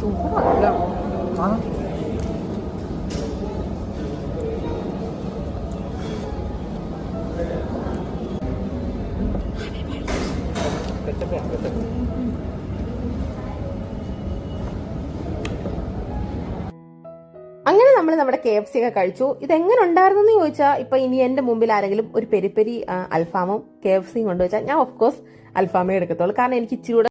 സൂപ്പറാണല്ലോ. അങ്ങനെ നമ്മൾ നമ്മുടെ KFC ഒക്കെ കഴിച്ചു. ഇതെങ്ങനെ ഉണ്ടായിരുന്നു ചോദിച്ചാൽ, ഇപ്പൊ ഇനി എന്റെ മുമ്പിൽ ആരെങ്കിലും ഒരു പെരി പെരി അൽഫാമും KFCയും കൊണ്ടുവച്ചാൽ ഞാൻ ഓഫ് കോഴ്സ് അൽഫാമേ എടുക്കത്തുള്ളൂ. കാരണം എനിക്ക് ഇച്ചിരി